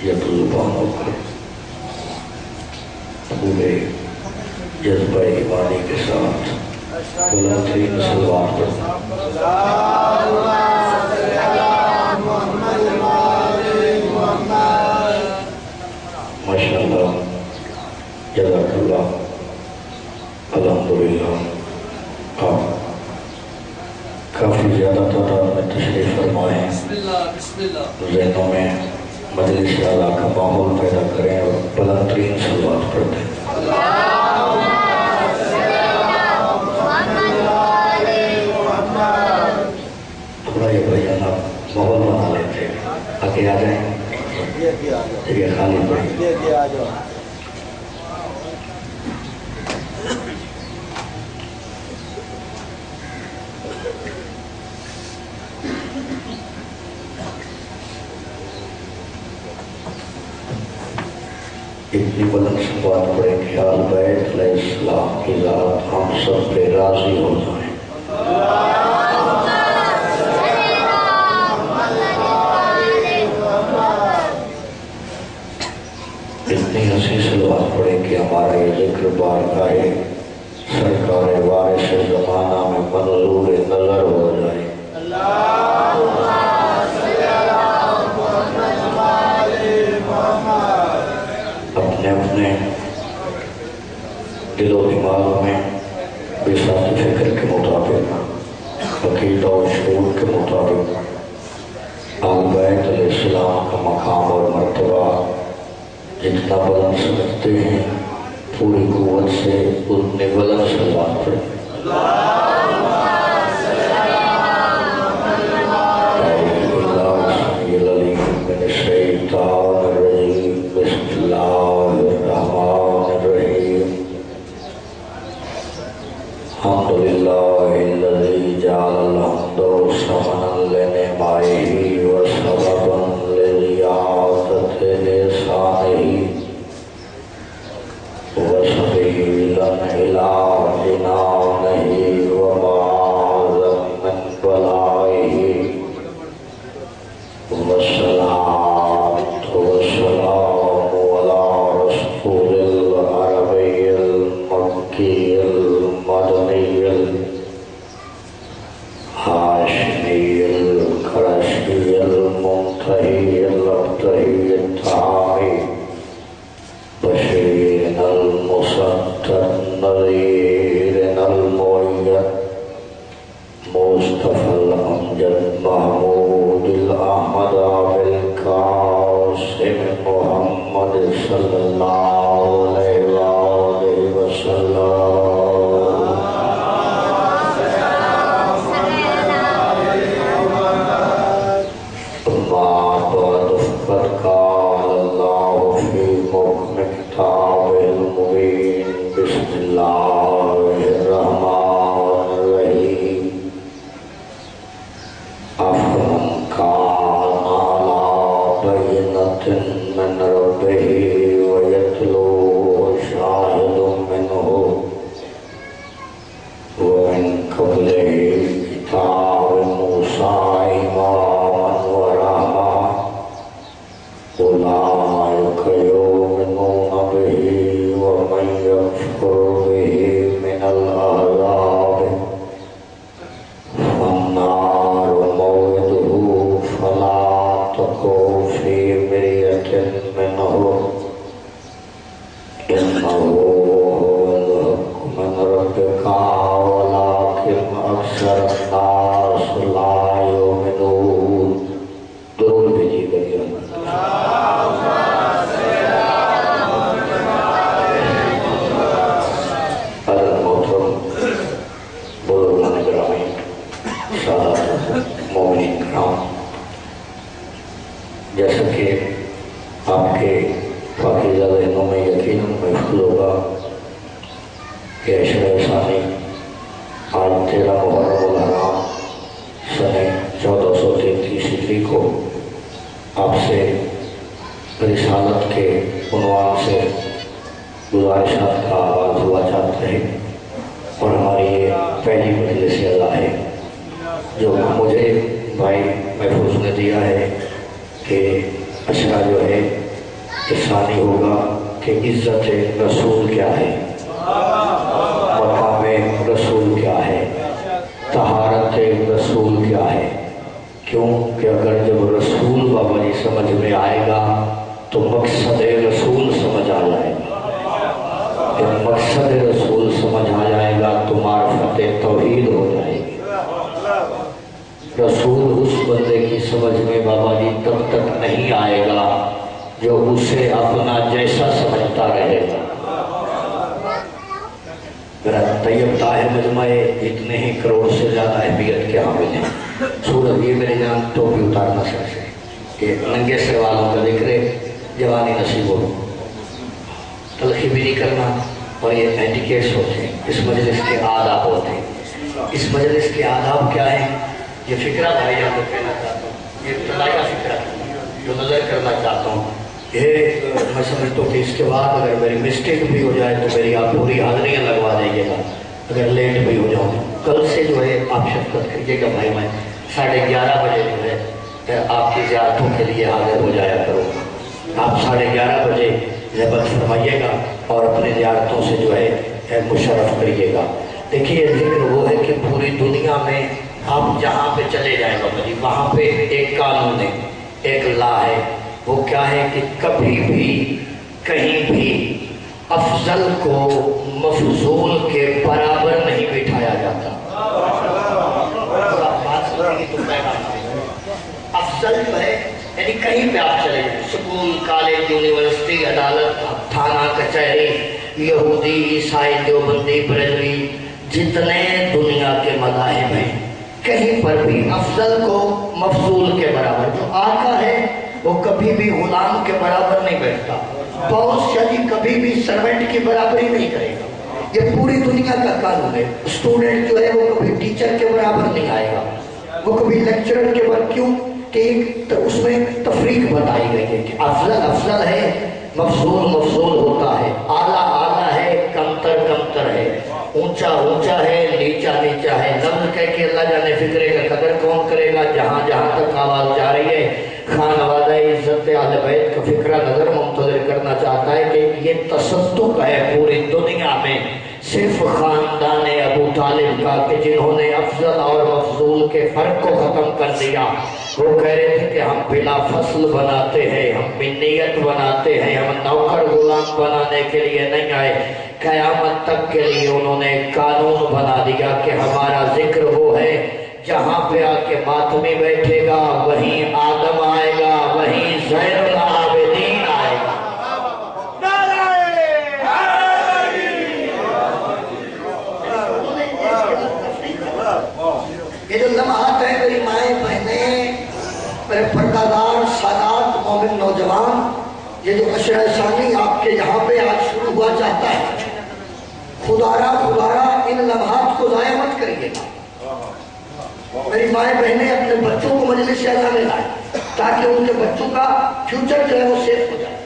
یطلبان ہو کر پورے جذبہ ایمانی کے ساتھ بلند ترین صلوات ماشاءاللہ جزاک اللہ الحمدللہ آپ کافی زیادہ تعداد میں تشریف فرمائیں، ذہنوں میں مجلس اعلیٰ کا ماحول پیدا کریں اور بلند ترین صلوات پڑھتے ہیں۔ تھوڑا یہ بھائیان آپ ماحول بنا لیتے ہیں، آگے آ جائیں، یہ خالی پڑھی۔ اتنی بلند صلوات پڑھیں کہ آل بیت علیہ السلام کی ذات ہم سب پہ راضی ہو جائیں۔ اتنی حسین صلوات پڑھیں کہ ہمارا یہ ذکر بارگاہ سرکار وارث زمانہ میں منظور نظر ہو جائے۔ اپنے دل و دماغ میں بساط فکر کے مطابق، عقیدہ و شعور کے مطابق آل بیت علیہ السلام کا مقام اور مرتبہ جتنا بلند سمجھتے ہیں پوری قوت سے اتنے بلند صلوات پڑھیں۔ الحمدللہ الذی جعل الحمد ثمنا لنعمائه وسببا لزیادت لسانه وسبیلا الى جنانه ومعاذا من بلائه والصلاة والسلام على رسول العربي المكي المدني الهاشمي القرشي المنتهي الابتهي الطاعي بشير المصدق النذير المؤيد مصطفى الأمجد محمود الأحمد بالقاسم محمد صلى الله عليه وسلم۔ بسم اللہ الرحمن الرحیم افمن کان علی بینۃ من ربہ ویتلوہ شاہد منہ ومن قبلہ کتاب موسیٰ اماما ورحمۃ اولئک یؤمنون بہ ومن یکفر بہ من العذاب فالنار موعدہ فلا تک فی مریۃ منہ انہ الحق من ربک ولکن اکثر الناس لا یؤمنون۔ درود بھیجیے گا۔ جیسا کہ آپ کے پاکیزہ ذہنوں میں یقین محفوظ ہوگا کہ عشرہ ثانی آج 13 محرم الحرام سنہ 1433 ہجری کو آپ سے رسالت کے عنوان سے گزارشات کا آغاز ہوا چاہتا ہے، اور ہماری یہ پہلی مجلس اعلیٰ ہے جو مجھے بھائی محفوظ نے دیا ہے کہ اشعار جو ہے ثانی ہوگا کہ عزت رسول کیا ہے، مقام رسول کیا ہے، طہارت رسول کیا ہے۔ کیوں کہ اگر جب رسول بابا جی سمجھ میں آئے گا تو مقصد رسول سمجھ آ جائے گا، جب مقصد رسول سمجھ آ جائے گا تو معرفت توحید ہو جائے گی۔ رسول اس بندے کی سمجھ میں بابا جی تب تک نہیں آئے گا جو اسے اپنا جیسا سمجھتا رہے گا۔ میرا طیب طاہر مجمع اتنے ہی کروڑ سے زیادہ اہمیت کے حامل ہیں۔ سورت یہ میرے جان ٹوپی اتارنا سر سے کہ ننگے سر والوں کا ذکر جوانی نصیب ہو، تلخی بھی نہیں کرنا، اور یہ اینڈیکیٹس ہوتے ہیں، اس مجلس کے آداب ہوتے ہیں۔ اس مجلس کے آداب کیا ہیں؟ یہ فکرہ بھائی جان کو کہنا چاہتا ہوں، یہ ابتدائی فکرہ جو نظر کرنا چاہتا ہوں، یہ میں سمجھتا ہوں کہ اس کے بعد اگر میری مسٹیک بھی ہو جائے تو میری آپ پوری حاضریاں لگوا دیجیے گا، اگر لیٹ بھی ہو جاؤں۔ کل سے جو ہے آپ شرکت کریے گا بھائی، میں 11:30 بجے جو ہے آپ کی زیارتوں کے لیے حاضر ہو جایا کروں گا۔ آپ 11:30 بجے زحمت فرمائیے گا اور اپنے زیارتوں سے جو ہے مشرف کریے گا۔ دیکھیے ذکر وہ ہے کہ پوری دنیا میں آپ جہاں پہ چلے جائیں بابا جی، وہاں پہ ایک قانون ہے، ایک لا ہے، وہ کیا ہے کہ کبھی بھی کہیں بھی افضل کو مفضول کے برابر نہیں بٹھایا جاتا۔ افضل جو ہے یعنی کہیں پہ آپ چلے جائیں، سکول، کالج، یونیورسٹی، عدالت، تھانہ، کچہری، یہودی، عیسائی، دیوبندی، بریلوی، جتنے دنیا کے مذاہب ہیں، کہیں پر بھی افضل کو مفضول کے برابر، جو آقا ہے وہ کبھی بھی غلام کے برابر نہیں بیٹھتا، بادشاہ جی کبھی بھی سرونٹ کی برابری نہیں کرے گا۔ یہ پوری دنیا کا قانون ہے۔ اسٹوڈنٹ جو ہے وہ کبھی ٹیچر کے برابر نہیں آئے گا، وہ کبھی لیکچرر کے برابر، کیوں کہ اس میں تفریق بتائی گئی ہے کہ افضل افضل ہے، مفضول مفضول ہوتا ہے، اعلیٰ اعلیٰ ہے، کمتر کمتر ہے، اونچا اونچا ہے، نیچا نیچا ہے۔ لفظ کہہ کے اللہ جانے فکرے کا قدر کون کرے گا؟ جہاں جہاں تک آواز جا رہی ہے خان آوازہ عزت اہل بیت کا فکرہ نظر منتظر کرنا چاہتا ہے کہ یہ تصدق ہے پوری دنیا میں صرف خاندان ابو طالب کا کہ جنہوں نے افضل اور مفضول کے فرق کو ختم کر دیا۔ وہ کہہ رہے تھے کہ ہم بلا فصل بناتے ہیں، ہم بنیت بناتے ہیں، ہم نوکر غلام بنانے کے لیے نہیں آئے۔ قیامت تک کے لیے انہوں نے قانون بنا دیا کہ ہمارا ذکر وہ ہے جہاں پہ آ کے ماتمی بیٹھے گا وہیں آدم آئے گا، وہیں زین العابدین آئے گا۔ یہ جو لمحات ہیں میری مائیں بہنیں، میرے پردادار، سادات، مومن نوجوان، یہ جو عشرہ ثانی آپ کے یہاں پہ آج شروع ہوا چاہتا ہے، خدارہ ان لمحات کو ضائع مت کریے گا۔ میری مائیں بہنیں اپنے بچوں کو مجلس اعلیٰ میں لائیں تاکہ ان کے بچوں کا فیوچر جو ہے وہ سیف ہو جائے،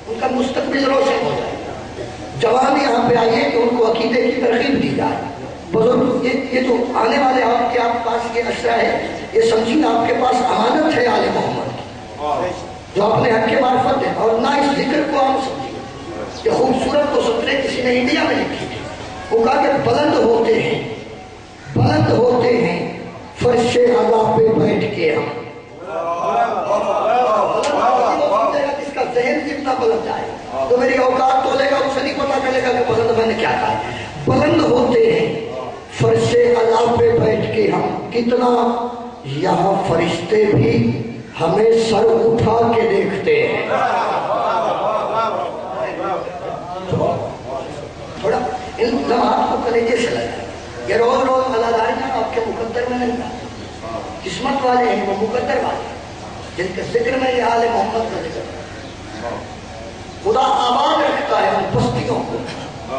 ان کا مستقبل روشن ہو جائے۔ جوان یہاں پہ آئیے کہ ان کو عقیدے کی ترغیب دی جائے۔ بزرگ یہ جو آنے والے آپ کے پاس یہ عشرہ ہے، یہ سمجھیں آپ کے پاس امانت ہے آل محمد کی، جو اپنے حق کے معرفت ہے، اور نہ اس ذکر کو عام سمجھیں۔ یہ خوبصورت کو سطریں کسی نے انڈیا میں لکھی تھی، وہ کہا کہ بلند ہوتے ہیں فرش اعلیٰ پہ بیٹھ کے ہم، جس کا ذہن جتنا بلند جائے تو میری اوقات تولے گا، اسے نہیں پتا چلے گا کہ بلند میں نے کیا کہا ہے۔ بلند ہوتے ہیں فرش اعلیٰ پہ بیٹھ کے ہم، کتنا یہاں فرشتے بھی ہمیں سر اٹھا کے دیکھتے ہیں۔ تھوڑا ان لمحات کو کلیجے سے لگا، یہ روز روز عزاداریاں آپ کے مقدر میں نہیں آتی۔ قسمت والے ہیں وہ مقدر والے جن کے ذکر میں یہ آل محمد کا ذکر ہے۔ خدا آباد رکھتا ہے ان بستیوں کو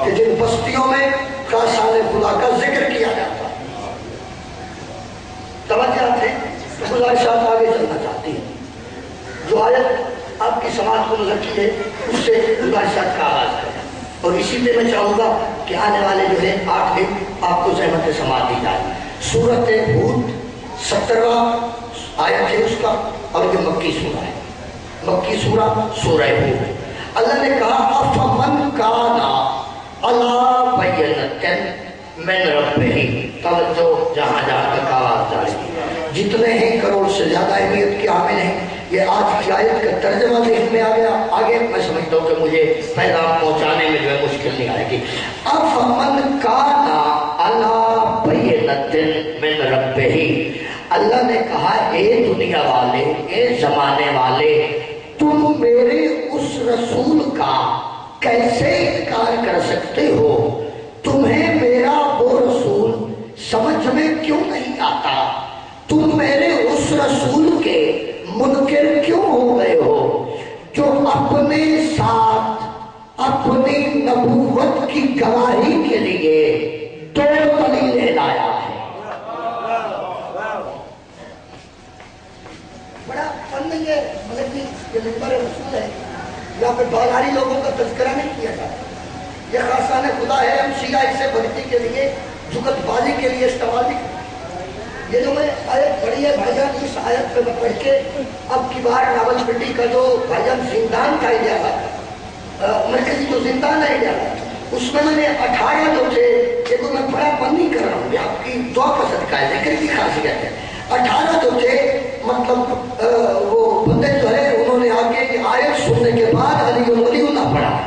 کہ جن بستیوں میں خاصان خدا کا ذکر کیا جاتا ہے۔ توجہ ہے تو گزارشات آگے چلنا چاہتی ہیں۔ جو آیت آپ کی سماعت کو نظر کی ہے اس سے گزارشات کا آغاز کریں، اور اسی پہ میں چاہوں گا کہ آنے والے جو ہے 8 دن آپ کو زحمت سماعت دی جائے۔ سورت ہود 17واں آیت ہے اس کا، اور یہ مکی سورہ ہے۔ مکی سورہ سورہ ہود۔ اللہ نے کہا افمن کانا علی بینۃ من ربہ، توجہ جہاں جہاں تک آواز جاری، جتنے ہیں کروڑ سے زیادہ اہمیت کے حامل ہیں، یہ آج کی آیت کا ترجمہ ذہن میں آ گیا، آگے میں سمجھتا ہوں کہ مجھے پیغام پہنچانے میں جو ہے مشکل نہیں آئے گی۔ افمن کانا علی بینۃ من ربہ، اللہ نے کہا اے دنیا والے، اے زمانے والے، تم میرے اس رسول کا کیسے انکار کر سکتے ہو؟ تمہیں میرا وہ رسول سمجھ میں کیوں نہیں آتا؟ تم میرے اس رسول کے منکر کیوں ہو گئے ہو جو اپنے ساتھ اپنی نبوت کی گواہی کے لیے دو دلیلیں لایا ہے؟ بڑا فن نہیں ہے، مطلب یہ منبر رسول ہے، یہاں پہ بالاری لوگوں کا تذکرہ نہیں کیا جاتا، یہ خاصان خدا ہے، ہم شیعہ اسے بھکتی کے لیے، جھکت بازی کے لیے استعمال نہیں کرتے۔ یہ جو میں آیت پڑھی ہے بھائی جان، اس آیت پہ میں پڑھ کے اب کی بار راول پنڈی کا جو بھائی جان زندان کا اجازہ تھا، مرکزی جو زندان ہے اجازہ، اس میں نے 18 جو تھے، دیکھو میں بڑا بند نہیں کر رہا ہوں، یہ آپ کی دعا کا صدقہ ہے، ذکر کی خاصیت ہے، 18 جو تھے مطلب وہ بندے جو ہے انہوں نے آ کے آیت سننے کے بعد علی ولی اللہ پڑھا۔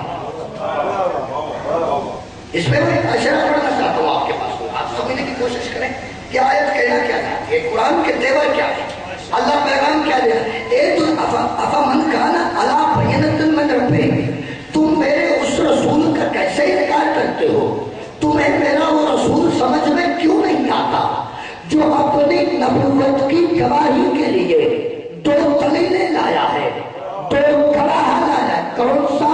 اس میں میں اشارہ پڑھنا چاہتا ہوں آپ کے پاس، آپ سمجھنے کی کوشش کریں کہ آیت کہنا کیا چاہتی ہے، قرآن کے تیور کیا ہے، اللہ پیغام کیا دے رہا ہے۔ اے تو افمن کانا علی بینۃ من ربہ، تم میرے اس رسول کا کیسے انکار کرتے ہو؟ تمہیں میرا وہ رسول سمجھ میں کیوں نہیں آتا جو اپنی نبوت کی گواہی کے لیے دو دلیلیں لایا ہے، دو گواہ لایا ہے؟ کون سا؟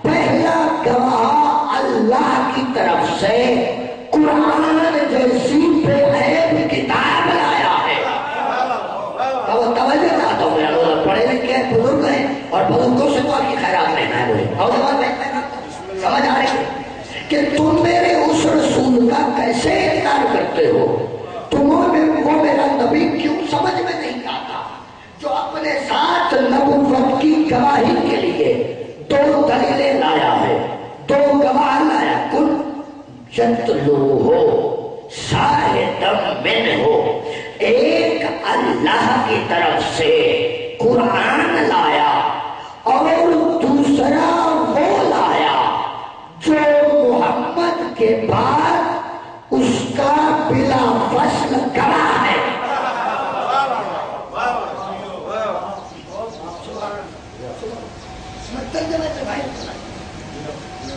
پہلا گواہ اللہ کی طرف سے قرآن جیسی بے عیب کتاب لایا ہے۔ توجہ چاہتا ہوں، لوگ پڑھے لکھے ہیں، بزرگ ہیں، اور بزرگوں سے تو آپ کی خیرات نہیں ہے، مجھے نوجوان سمجھ آ رہی ہے کہ تم میرے اس رسول کا کیسے انکار کرتے ہو؟ تمہیں وہ میرا نبی کیوں سمجھ میں نہیں آتا جو اپنے ساتھ نبوت کی گواہی کے لیے دو دلیلیں لایا ہے، دو گواہ لایا؟ کل یتلوہ شاہدم منہ، ایک اللہ کی طرف سے قرآن لایا اور دوسرا وہ لایا جو محمد کے بعد اس کا بلا فصل گواہ ہے۔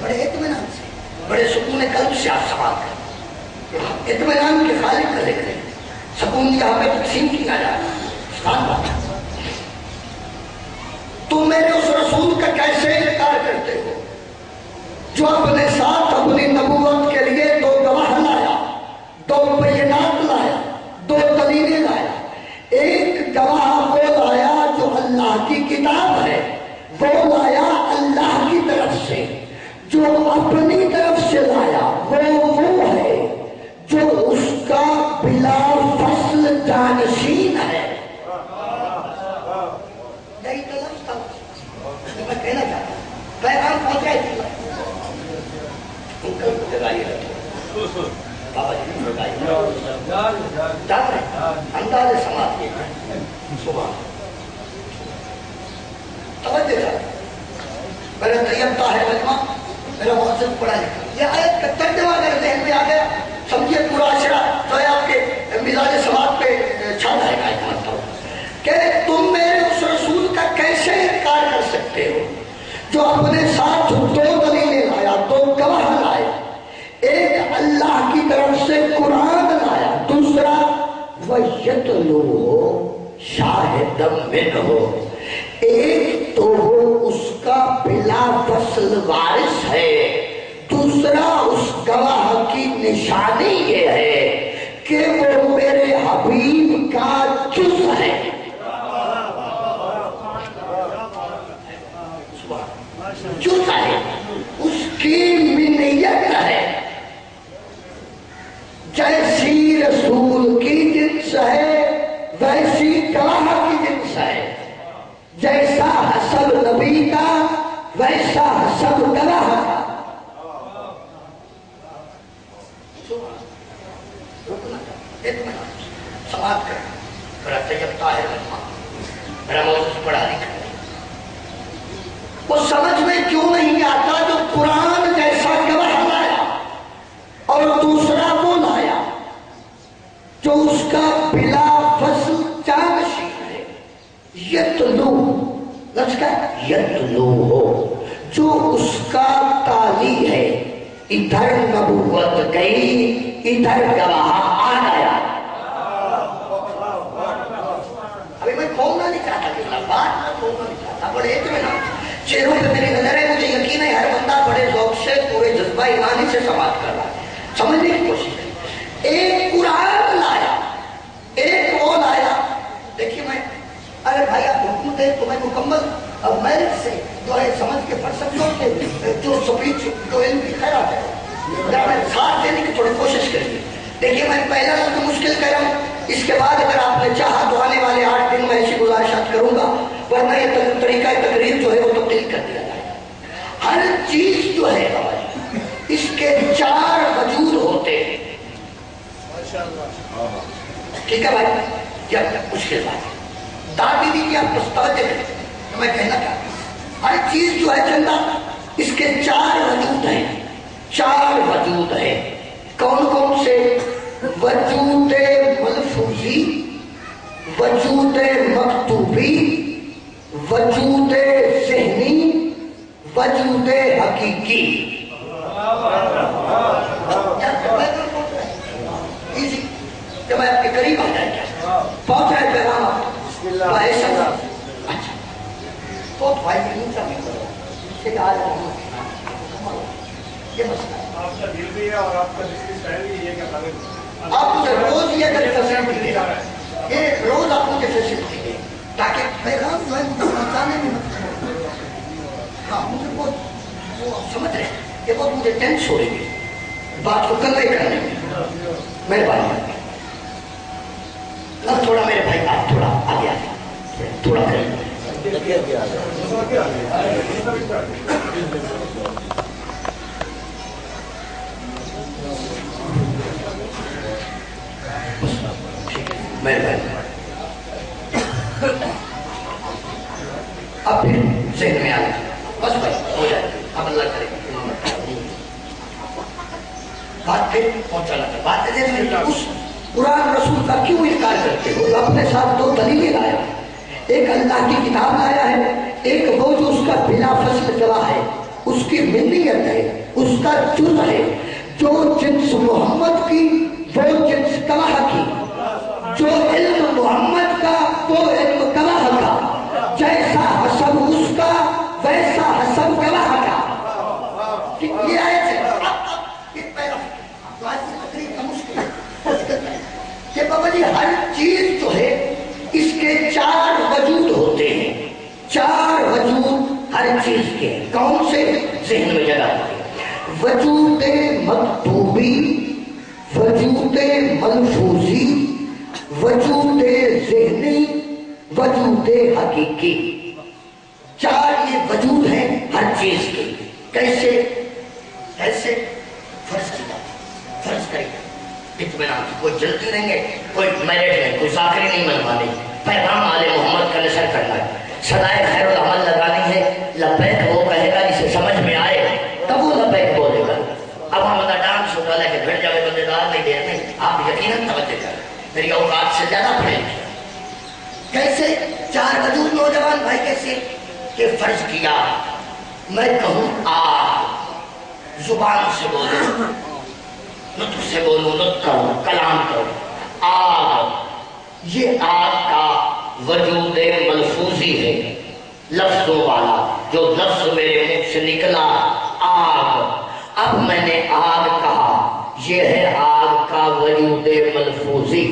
بڑے اطمینان سے، بڑے سکون قلب سے آپ سوال کریں، اطمینان کے خالق کا ذکر ہے، سکون یہاں پہ تقسیم کیا جا رہا ہے۔ تم میرے اس رسول کا کیسے انکار کرتے ہو جو اپنے ساتھ اپنی نبوت کے لیے دو گواہ لایا، دو بینات لایا، دو دلیلیں لایا؟ ایک گواہ وہ لایا جو اللہ کی کتاب ہے، وہ لایا اللہ کی طرف سے، جو اپنی طرف سے لایا وہ ہے جو اس کا بلا فصل جانشین ہے۔ یہی تو لفظ تھا میں کہنا چاہتا ہوں، پیغام پہنچائے تھی بابا جی انداز سماعت یہ ہے، صبح توجہ ہے، میرا طیب طاہر مجمع، میرا محسن پڑھا لکھا، یہ آیت کا ترجمہ اگر ذہن میں آ گیا سمجھیے پورا اشرا جو ہے آپ کے مزاج سماعت پہ چھا جائے گا۔ مانتا ہوں کہ تم میرے اس رسول کا کیسے انکار کر سکتے ہو جو اپنے ساتھ دو دلیلیں لایا، دو گواہ لائے، ایک اللہ کی طرف سے قرآن لایا، دوسرا وَيَتْلُوهُ شَاهِدًا مِّنْهُ، ایک تو وہ اس کا بلا فصل وارث ہے، دوسرا اس گواہ کی نشانی یہ ہے کہ وہ میرے حبیب کا جز ہے۔ جز ہے، اس کی منیت ہے، جیسی رسول کی جنس ہے ویسی گواہ کی جنس ہے، جیسا وہ سمجھ میں کیوں نہیں آتا جو قرآن جیسا گواہ لایا اور دوسرا وہ لایا جو اس کا بلا فصل جانشین ہے، یتلو لفظ کا یتلو ہو، جو اس کا تالی ہے، ادھر نبوت گئی ادھر گواہ آ گیا۔ ابھی میں کھولنا نہیں چاہتا کہ بات میں کھولنا نہیں چاہتا، بڑے اطمینان چہروں پہ میری نظر ہے، مجھے یقین ہے ہر بندہ بڑے ذوق سے پورے جذبہ ایمانی سے سماعت کر رہا ہے، سمجھنے کی کوشش کریں۔ ایک قرآن لایا، ایک وہ لایا۔ دیکھیے میں اگر بھائی آپ حکم دیں تو میں مکمل اب میرٹ سے جو ہے سمجھ کے پڑھ سکتا ہوں کہ جو سپیچ جو علم کی خیرات ہے میں ساتھ دینے کی تھوڑی کوشش کریے۔ دیکھیے میں پہلا تو مشکل کر رہا ہوں، اس کے بعد اگر آپ نے چاہا تو آنے والے 8 دن میں ایسی گزارشات کروں گا، ورنہ یہ طریقہ تقریر جو ہے وہ تبدیل کر دیا جائے۔ ہر چیز جو ہے اس کے 4 وجود ہوتے ہیں، ٹھیک ہے بھائی؟ یہ مشکل بات ہے، دادی دی کہ آپ توجہ کریں تو میں کہنا چاہتا ہوں ہر چیز جو ہے چندہ اس کے 4 وجود ہیں، 4 وجود ہیں۔ کون کون سے؟ وجود ملفوظی، وجود مکتوبی، وجود ذہنی، وجود حقیقی۔ جب میں آپ کے قریب آ جائے گا پہنچ رہے پیغام آپ اچھا تو بھائی نہیں سمجھ سے آج یہ مسئلہ آپ کا دل بھی ہے اور آپ کا دل بھی ہے کہ آپ مجھے روز یہ اگر فیسلٹی دے رہا ہے، یہ روز آپ مجھے فیسلٹی دے تاکہ پیغام جو ہے مجھے پہنچانے میں ہاں مجھے بہت وہ سمجھ رہے ہیں، یہ بہت مجھے ٹینس ہو رہی ہے بات کو کنوے کرنے میں، مہربانی اب تھوڑا میرے بھائی آپ تھوڑا آگے آگے تھوڑا کریں مہربانی۔ اب پھر ذہن میں آ گیا بس بھائی ہو جائے اب اللہ کرے بات پھر پہنچانا تھا بات اس قرآن رسول کا کیوں انکار کرتے ہو؟ اپنے ساتھ 2 دلیلیں لایا، ایک اللہ کی کتاب لایا ہے، ایک وہ جو اس کا بلا فصل گواہ ہے، اس کی ملیت ہے، اس کا جز ہے، جو جنس محمد کی وہ جنس گواہ کی، جو علم محمد کا وہ علم گواہ کا، جیسا حسب اس کا ویسا حسب گواہ کا۔ یہ آیت ہے کہ بابا جی ہر چیز جو ہے اس کے 4 وجود ہوتے ہیں، 4 وجود ہر چیز کے۔ کون سے؟ ذہن میں جگہ وجود مکتوبی، وجود ملفوظی، وجود ذہنی، وجود حقیقی۔ 4 یہ وجود ہیں ہر چیز کے۔ کیسے؟ ایسے فرض کیا، فرض کریں اطمینان، کوئی جلدی نہیں ہے، کوئی میرٹ نہیں، کوئی ذاکری نہیں منوانی، پیغام آل محمد کا نشر کرنا ہے، صدائے خیر العمل لگانی ہے۔ لبیک وہ کہے گا جسے سمجھ میں آئے تب وہ لبیک بولے گا۔ اب ہم بندہ ڈانس ہوتا ہے کہ بھیڑ جاوے بندے دار نہیں دیر نہیں، آپ یقیناً توجہ کریں، میری اوقات سے زیادہ پڑھیں۔ کیسے 4 وجود نوجوان بھائی کیسے؟ کہ فرض کیا میں کہوں آگ، زبان سے بولوں، نطق سے بولوں، نطق کروں، کلام کروں، آگ، یہ آگ کا وجود ملفوظی ہے، لفظوں والا، جو لفظ میرے منہ سے نکلا آگ۔ اب میں نے آگ کہا، یہ ہے آگ کا وجود ملفوظی۔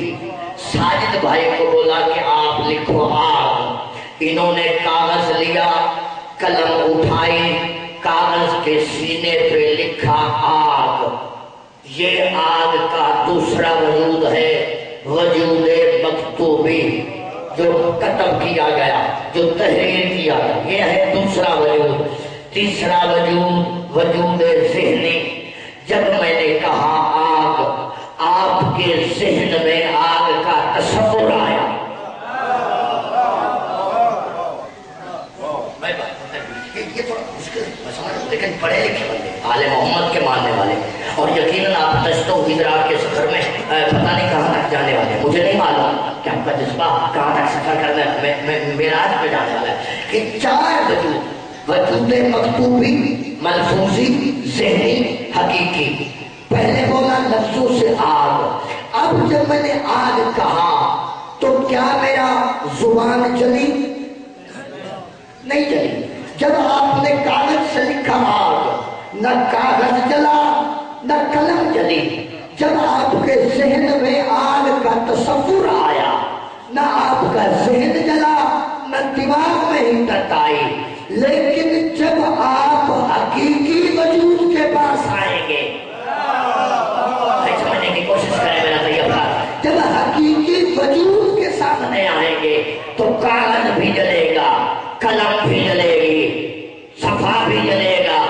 ساجد بھائی کو بولا کہ آپ لکھو آگ، انہوں نے کاغذ لیا، قلم اٹھائی، کاغذ کے سینے پہ لکھا آگ۔ یہ آگ کا دوسرا وجود ہے، وجود مکتوبی، جو کتب کیا گیا، جو تحریر کیا گیا، یہ ہے دوسرا وجود۔ تیسرا وجود وجود ذہنی۔ جب میں نے کہا آگ، آپ کے ذہن میں آگ کا تصور آیا۔ یہ تھوڑا مشکل سمجھ، لیکن پڑھے لکھے بندے آل محمد کے ماننے والے، اور یقیناً آپ دشت و ہجرات کے سفر میں پتہ نہیں کہاں تک جانے والے، مجھے نہیں معلوم کہ آپ کا جذبہ کہاں تک سفر کرنا ہے، معراج پہ جانے والا ہے کہ 4 وجود مکتوبی، ملفوظی، ذہنی، حقیقی۔ پہلے بولا لفظوں سے آگ، اب جب میں نے آگ کہا تو کیا میرا زبان جلی؟ نہیں جلی۔ جب آپ نے کاغذ سے لکھا آگ، نہ کاغذ جلا نہ قلم جلی۔ جب آپ کے ذہن میں آگ کا تصور آیا، نہ آپ کا ذہن جلا نہ دماغ میں ہدت آئی، لیکن جب آپ حقیقی وجود کے پاس آئیں گے، سمجھنے کی کوشش کریں میرا طیبہ، جب حقیقی وجود کے سامنے آئیں گے تو کاغذ بھی جلے گا، قلم بھی جلے گی، صفحہ بھی جلے گا،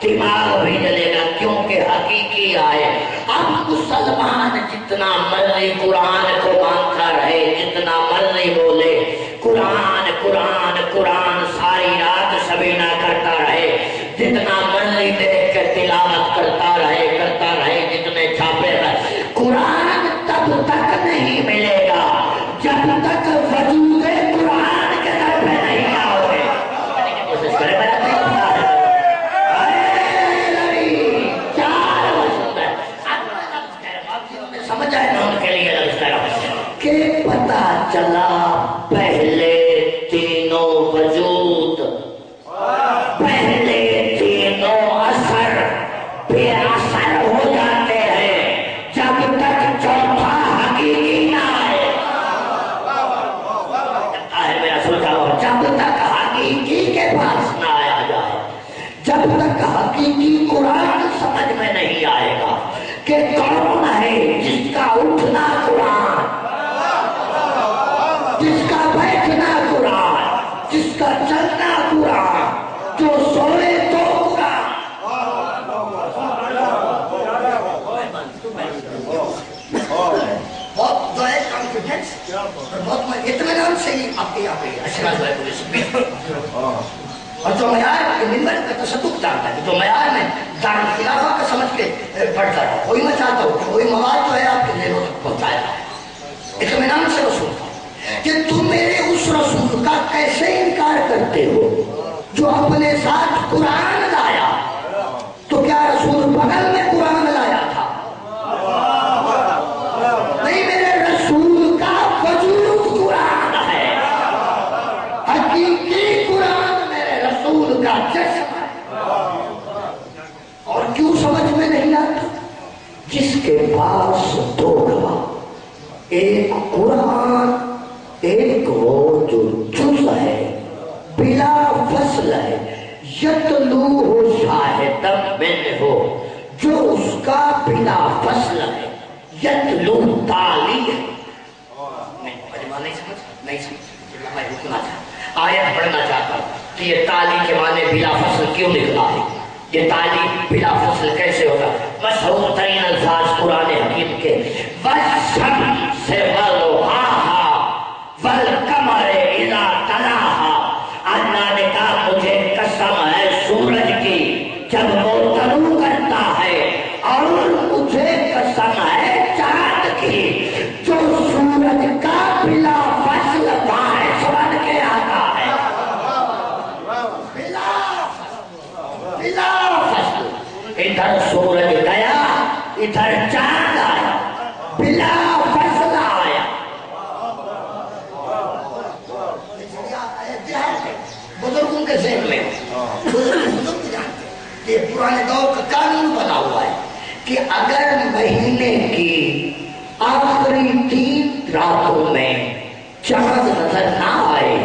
دماغ بھی جلے گا، کیونکہ حقیقی آئے۔ اب مسلمان جتنا مرضی قرآن کو مانتا رہے، جتنا مرضی بولے قرآن قرآن قرآن ساری رات شبینہ کرتا رہے، جتنا مرضی دیکھ کے تلاوت کرتا رہے جتنے چھاپے رہے، قرآن تب تک نہیں ملے گا جب تک وجود قرآن کے در پہ نہیں آؤ گے۔ کوشش کرے میرا سمجھ آئے نا ان کے لیے لفظ کہ پتہ چلا پہلے تینوں وجود، پہلے تینوں اثر بے اثر ہو جاتے ہیں جب تک چوتھا حقیقی نہ آئے۔ میرا سوچا ہو، جب تک حقیقی کے پاس نہ آیا جائے، جب تک حقیقی قرآن سمجھ میں نہیں آئے گا کہ کون ہے جس کا اٹھنا قرآن، جس کا بیٹھنا قرآن، جس کا چلنا قرآن، جو سوئے تو قرآن۔ بہت جو ہے کانفیڈنس، بہت اطمینان سے ہی آپ کے یہاں پہ اشراف ہے پولیس، اور جو معیار کے ممبر کا تصدق چاہتا ہے، جو معیار میں دار خلافہ کا سمجھ کے پڑھتا ہے، وہی میں چاہتا ہوں کہ وہی مواد جو ہے آپ کے ذہنوں تک پہنچایا ہے، اطمینان سے رسول کہ تم میرے اس رسول کا کیسے انکار کرتے ہو جو اپنے ساتھ قرآن لایا؟ تو کیا رسول بغل میں قرآن لایا تھا؟ نہیں، میرے رسول کا وجود قرآن ہے، حقیقی قرآن میرے رسول کا جسم ہے۔ اور کیوں سمجھ میں نہیں آتا؟ جس کے پاس 2 گواہ، ایک قرآن، ایک وہ جو جز ہے، بلا فصل ہے، یتلوہ شاہدًا منہ، جو اس کا بلا فصل ہے، یتلو تالی ہے۔ نہیں سمجھ، میں رکنا چاہتا، آیت پڑھنا چاہتا ہوں کہ یہ تالی کے معنی بلا فصل کیوں نکلا ہے، یہ تالی بلا فصل کیسے ہوگا؟ مشہور ترین الفاظ قرآن حکیم کے وَالشَّمْسِ وَضُحَاهَا وَالْقَمَرِ إِذَا تَلَاهَا، اللہ نے کہا مجھے قسم ہے سورج کی جب وہ طلوع کرتا ہے، اور مجھے قسم ہے چاند کی جو سورج کا بلا فصل باعث بن کے آتا ہے۔ بلا فصل، ادھر سورج گیا ادھر چاند آیا، بلا فصل آیا۔ بزرگوں کے ذہن میں بزرگ جانتے ہیں، یہ پرانے دور کا قانون بنا ہوا ہے کہ اگر مہینے کی آخری 3 راتوں میں چاند نظر نہ آئے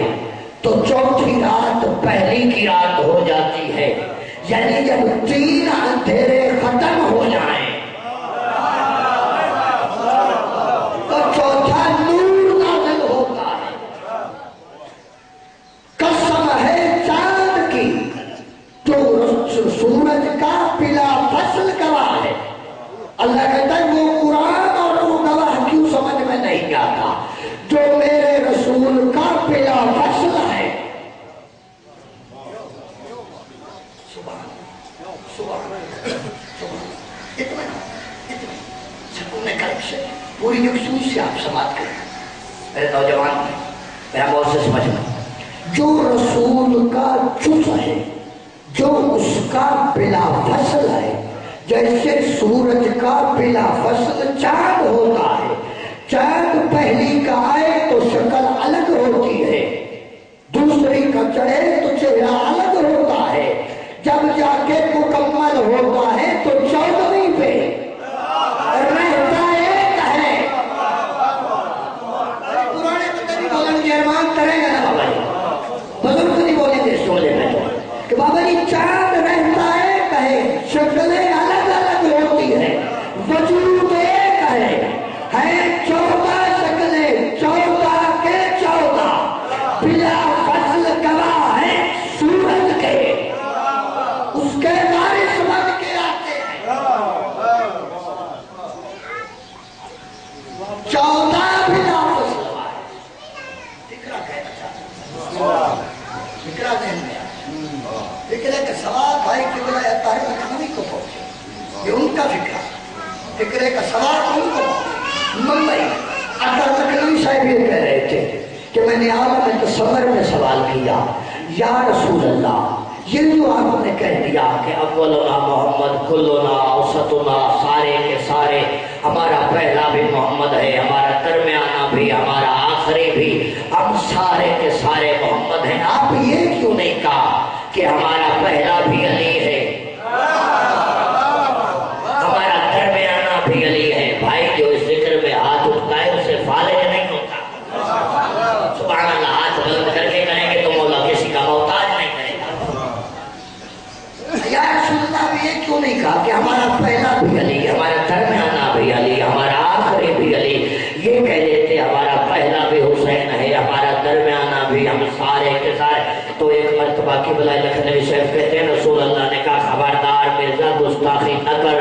تو چوتھی رات پہلی کی رات ہو جاتی ہے، یعنی جب 3 اندھیرے ختم ہو جائیں تو چوتھا نور نازل ہوتا ہے۔ قسم ہے چاند کی جو سورج کا بلا فصل گواہ ہے۔ اللہ کہتا ہے وہ قرآن اور وہ گواہ کیوں سمجھ میں نہیں آتا؟ جو میرے رسول کا بلا فصل ہے، سکون قلب سے پوری یکسوئی سے آپ سماعت کریں. میرے نوجوان میرا موت سے سمجھنا، جو رسول کا جز ہے، جو اس کا بلا فصل ہے، جیسے سورج کا بلا فصل چاند ہوتا ہے. چاند پہلی کا آئے تو شکل الگ ہوتی ہے، دوسری کا چڑھے تو چہرہ الگ ہوتا ہے، جب جا کے مکمل ہوتا ہے تو 14ویں پہ رہتا ایک ہے. پرانے بندے بھی بولیں گے ارمان کریں گے نا بابا جی، بزرگ نہیں بولیں گے سوچے میں تو کہ بابا جی چاند رہتا ایک ہے، شکلیں الگ الگ ہوتی ہے، وجود ایک ہے 14 شکلیں، 14 کے 14 بلا فصل گواہ ہے سورج کے، اس کے وارث بن کے آتے ہیں. 14 بلا فصل فکرہ کہنا چاہتا ہوں، فکرہ ذہن میں آتا ہے. فکرے کا سوال بھائی قبلہ طاہر مکانی کو پہنچے، یہ ان کا فکرہ، فکرے کا سوال ان کو پہنچے. ممبئی اکبر لکھنوی صاحب یہ کہہ رہے تھے کہ میں نے عالم تصور میں سوال کیا، یا رسول اللہ یہ جو آپ نے کہہ دیا کہ اولنا محمد کلنا اوسطنا، سارے کے سارے، ہمارا پہلا بھی محمد ہے، ہمارا درمیانہ بھی، ہمارا آخری بھی، ہم سارے کے سارے محمد ہیں، آپ یہ کیوں نہیں کہا کہ ہمارا پہلا بھی علی ہے، ہمارا درمیانہ بھی علی ہے؟ بھائی جو اس ذکر میں ہاتھ اٹھتا ہے اسے فالج نہیں ہوتا. سبحان اللہ، ہاتھ بلند کر کے کریں گے تو مولا کسی کا محتاج نہیں کرے گا. یا رسول اللہ بھی یہ کیوں نہیں کہا کہ ہمارا پہلا بھی علی، ہمارا درمیانہ بھی علی، ہمارا آخری بھی علی؟ یہ کہہ دیتے ہمارا پہلا بھی حسین ہے، ہمارا درمیانہ بھی، ہم سارے کے سارے. تو ایک مرتبہ قبلہ لکھنوی صاحب کہتے ہیں رسول اللہ نے کہا خبردار مرزا گستاخی نہ کر،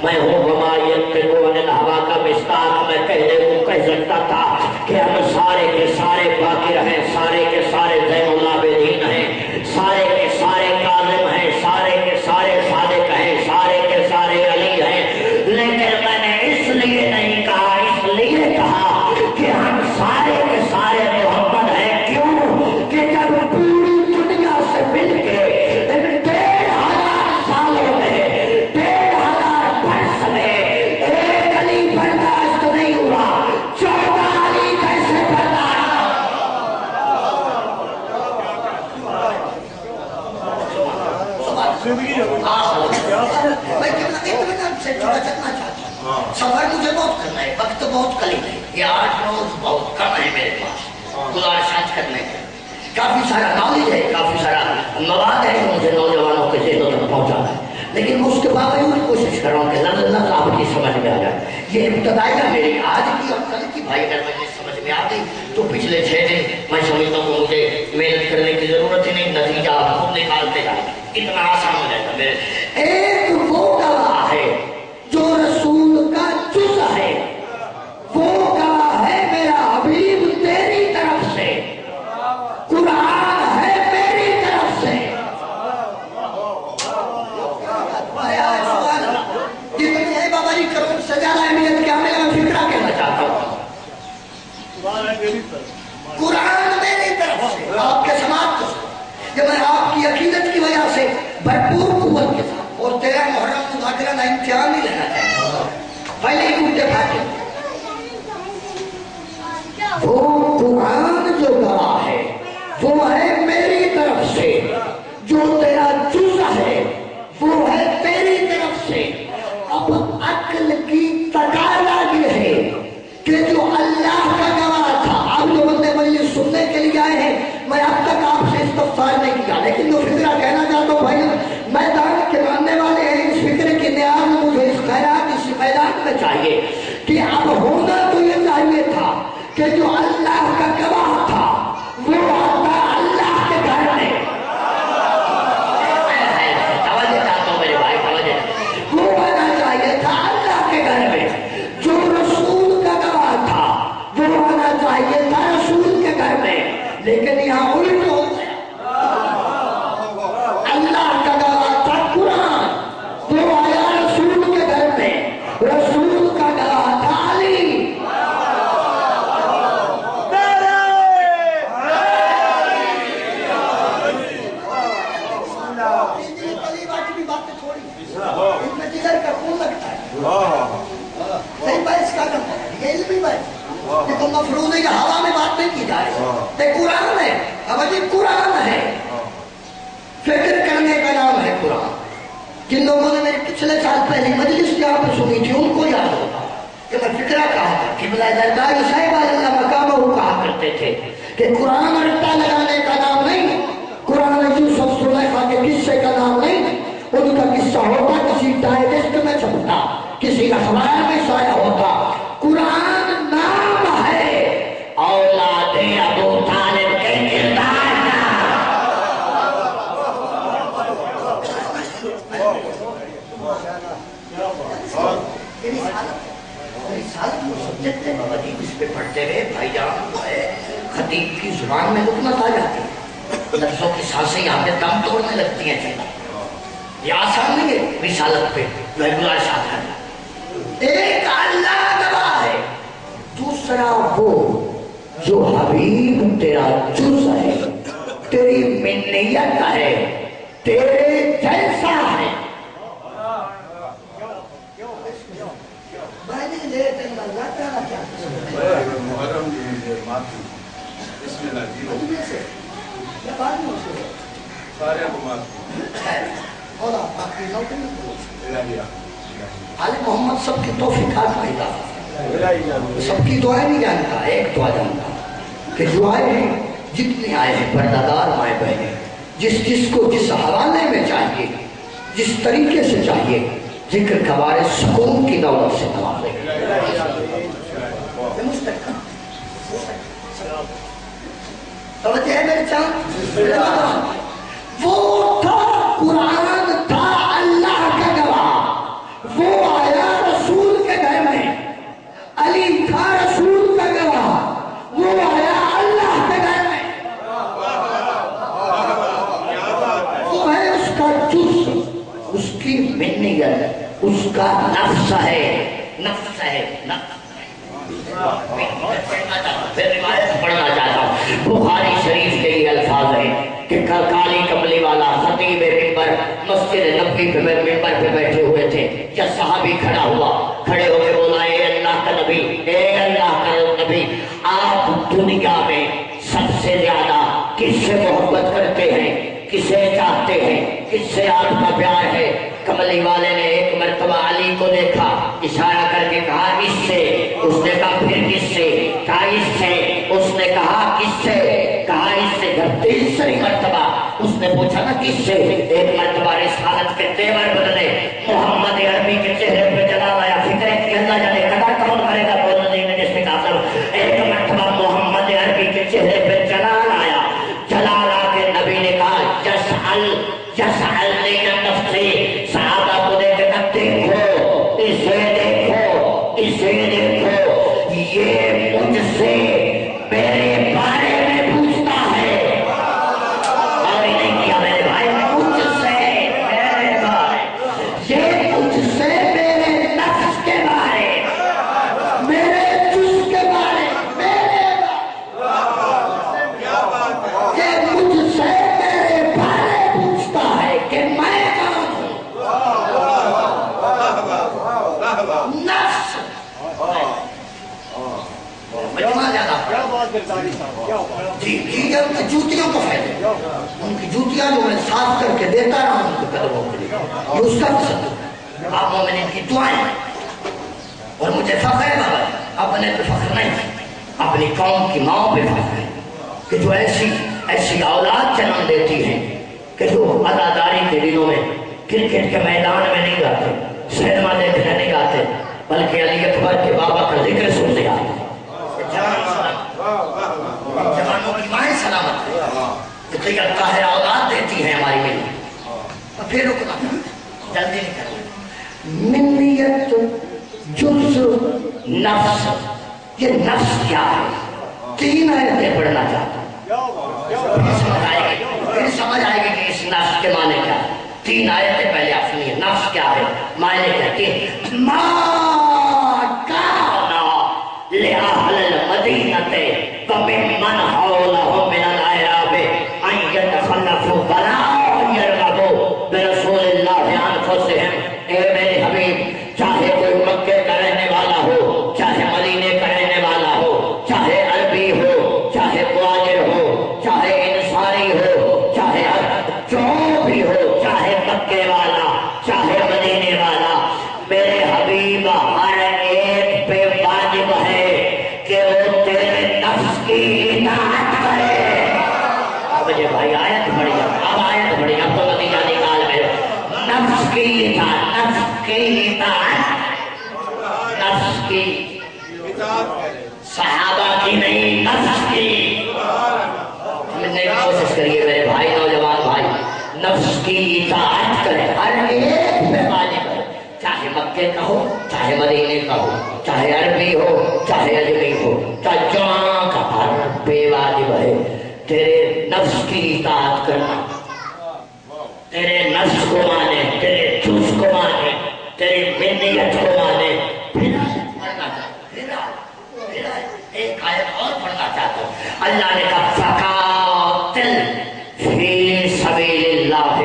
میں ہوں وما ینطق عن الہویٰ کا مصداق. میں کہنے کو کہہ سکتا تھا کہ ہم سارے کے سارے باقر ہیں، سارے کے سارے زین العابدین ہیں، سارے کے سارے کاظم ہیں، سارے کے سارے صادق ہیں، سارے کے سارے علی ہیں. لیکن میں نے اس لیے نہیں کہا، اس لیے کہا کہ ہم سارے کے سارے محمد ہیں. کیوں کہ جب پوری دنیا سے مل کے 1500 سالوں میں 1500 برس میں ایک علی برداشت نہیں ہوا، 14 علی کیسے برداشت؟ سفر مجھے بہت کرنا ہے، وقت بہت قلیل ہے، یہ 8 روز بہت کم ہے میرے پاس گزارشات کرنے کے. کافی سارا نالج ہے، کافی سارا مواد ہے مجھے نوجوانوں کے ذہنوں تک پہنچانا ہے، لیکن میں اس کے باوجود کوشش کر رہا ہوں کہ لفظ لفظ آپ کی سمجھ میں آ جائے. یہ ابتدائیہ میری آج کی اور کل کی بھائی اگر مجھے سمجھ میں آ گئی تو پچھلے 6 دن میں سمجھتا ہوں کہ مجھے محنت کرنے کی ضرورت ہی نہیں، نتیجہ آپ خود نکالتے جائیں، اتنا آسان ہو جائے گا میرے. ایک وہ گواہ ہے جو رسول کا جز ہے، وہ گواہ ہے میرا حبیب تیری طرف سے، قرآن ہے میری طرف سے. جتنی ہے بابا جی کروڑ سے زیادہ اہمیت کیا میں فکرہ کہنا چاہتا ہوں. قرآن میری طرف سے آپ کے سماعت کو، جب میں آپ کی عقیدت کی وجہ سے بھرپور قوت کے ساتھ اور 13 محرم مذاکرہ امتحان نہیں لینا چاہتا پہلے ہی ٹوٹے پھاٹے. وہ قرآن جو گواہ ہے وہ ہے میری طرف سے، جو تیرا جز ہے وہ ہے تیری طرف سے. اب عقل کی تقاضا یہ ہے کہ جو اللہ کا گواہ تھا، آپ جو بندے مجلس سننے کے لیے آئے ہیں، میں اب تک آپ سے استفسار نہیں کیا، لیکن جو فکرہ کہنا چاہتا ہوں بھائی میدان کے ماننے والے ہیں، اس فکرے کی نیاز مجھے اس خیرات اس میدان میں چاہیے کہ اب ہونا تو یہ چاہیے تھا کہ جو اللہ کا گواہ تھا وہ آتا اللہ کے گھر میں. توجہ چاہتا ہوں میرے بھائی، توجہ، وہ آنا چاہیے تھا اللہ کے گھر میں. جو رسول کا گواہ تھا وہ آنا چاہیے تھا رسول کے گھر میں، لیکن یہاں الٹ ہو گیا. اللہ کا گواہ باتیں تھوڑی ان میں جگر کا خون لگتا ہے صحیح بحث کا کرتا ہے یہ علمی بحث یہ تو مفروض ہے کہ ہوا میں بات نہیں کی جا رہی یہ قرآن ہے اب یہ قرآن ہے فکر کرنے کا نام ہے قرآن جن لوگوں نے میرے پچھلے سال پہلی مجلس یہاں پر سنی تھی ان کو یاد ہوگا کہ میں فکرہ کہا تھا قبلہ درگاہ صاحب اللہ مقامہ وہ کہا کرتے تھے کہ قرآن رٹا لگانے کا نام نہیں قرآن یوسف سلیخا کے قصے کا نام نہیں ان کا قصہ ہوتا کسی ڈائجسٹ میں چھپتا کسی اخبار میں شائع ہوتا قرآن نام ہے اولاد ابو طالب کے کردار رسالت وہ سبجیکٹ ہے خطیب اس پہ پڑھتے رہے بھائی جان خطیب کی زبان میں حکمت آ جاتی ہے لفظوں کی سانسیں یہاں پہ دم توڑنے لگتی ہیں یہ آسان نہیں ہے رسالت پہ ریگولر ساتھ ہے ایک اللہ گواہ ہے دوسرا وہ جو حبیب تیرا جز ہے تیری منیت ہے تیرے جیسا ہے محمد سب کی توفیقات پیدا سب کی دعائیں نہیں جانتا ایک دعا جانتا کہ دعائیں ہیں جتنے آئے ہیں پردادار مائیں بہنیں جس کو جس حوالے میں چاہیے جس طریقے سے چاہیے ذکر کبارے سکون کی دولت سے نوازے توجہ ہے میرے چاند وہ تھا قرآن تھا اللہ کا گواہ وہ آیا رسول کے گھر میں علی تھا رسول کا گواہ وہ آیا اللہ کے گھر میں وہ ہے اس کا جز اس کی منیت اس کا نفس ہے نفس ہے پھر روایت پڑھنا چاہتا ہوں بخاری شریف کے یہ الفاظ ہیں کہ کالی کملی والا خطیب ممبر مسجد نبوی پہ ممبر پہ بیٹھے ہوئے تھے کیا صحابی کھڑا ہوا کھڑے ہو کے بولا اے اللہ کا نبی اے اللہ کا نبی آپ دنیا میں سب سے زیادہ کس سے محبت کرتے ہیں کسے چاہتے ہیں کس سے آپ کا پیار ہے کملی والے نے ایک مرتبہ علی کو دیکھا اشارہ کر کے کہا اس سے اس نے کہا پھر کس سے کہا اس سے اس نے کہا کس سے کہا اس سے جب تیسری مرتبہ اس نے پوچھا نا کس سے ایک مرتبہ رسالت کے تیور بدلے محمد عربی کے چہرے پہ جلال آیا فکر ہے کہ اللہ جانے قدر کون کرے گا بولنے نہیں میں جس نے کہا ایک مرتبہ محمد عربی کے چہرے پہ جلال آیا جلال آ کے نبی نے کہا جسعل نہیں نفسی صحابہ کو دیکھ دیکھو اسے دیکھو یہ مجھ سے میرے بارے میں پوچھتا ہے اور نہیں کیا میرے بھائی مجھ سے میرے بارے یہ مجھ سے میرے نفس کے بارے میرے جز کے بارے میرے یہ مجھ سے میرے بارے پوچھتا ہے کہ میں کون ہوں نفس جی ان کی جوتیوں کو فائدے ان کی جوتیاں جو میں صاف کر کے دیتا رہا ہوں ان کے قدموں کے لیے یہ اس کا قسم آپ مومنین کی دعائیں اور مجھے فخر ہے بابا اپنے پہ فخر نہیں اپنی قوم کی ماں پہ فخر ہے کہ جو ایسی اولاد جنم دیتی ہے کہ جو اداداری کے دنوں میں کرکٹ کے میدان میں نہیں جاتے سینما دیکھنے نہیں جاتے بلکہ علی اکبر کے بابا کا ذکر سنتے آتے جوانوں کی مائیں سلامت ہے تو یہ طاہر اولاد دیتی ہیں ہماری ملی پھر رکنا جلدی نہیں کرنا منیت جز نفس یہ نفس کیا ہے تین آیتیں پڑھنا چاہتا ہوں پھر سمجھ آئے گی کہ اس نفس کے معنی کیا ہے تین آیتیں پہلے آپ سنیے نفس کیا ہے معنی کہتے ہیں ما کانا لأہل المدینت وممن حولہم من العراب ان یتخلفوا ولا یرغبوا برسول اللہ عنہ چاہے مکے والا چاہے مدینے والا، میرے حبیب ہر ایک پہ واجب ہے کہ وہ تیرے نفس کی اطاعت کرے۔ مجھے بھائی آیت پڑھی، اب آیت پڑھی، اب تو نتیجہ نکال میں نفس کی اطاعت، نفس کی اطاعت، نفس کی صحابہ کی نہیں، نفس کی۔ سمجھنے کی کوشش کریے میرے بھائی، نوجوان بھائی، نفس کی اطاعت کرے، ہر ایک پہ واجب ہے، چاہے مکے کا ہو چاہے مدینے کا ہو، چاہے عربی ہو چاہے اجمی ہو، چاہے جہاں کا، ہر پہ واجب ہے تیرے نفس کی اطاعت کرنا، تیرے نفس کو مانے، تیرے جوش کو مانے، تیری منیت کو مانے۔ پھر پڑھنا چاہتا، ایک آیت اور پڑھنا چاہتا ہوں۔ اللہ نے کہا فقاتل فی سبیل اللہ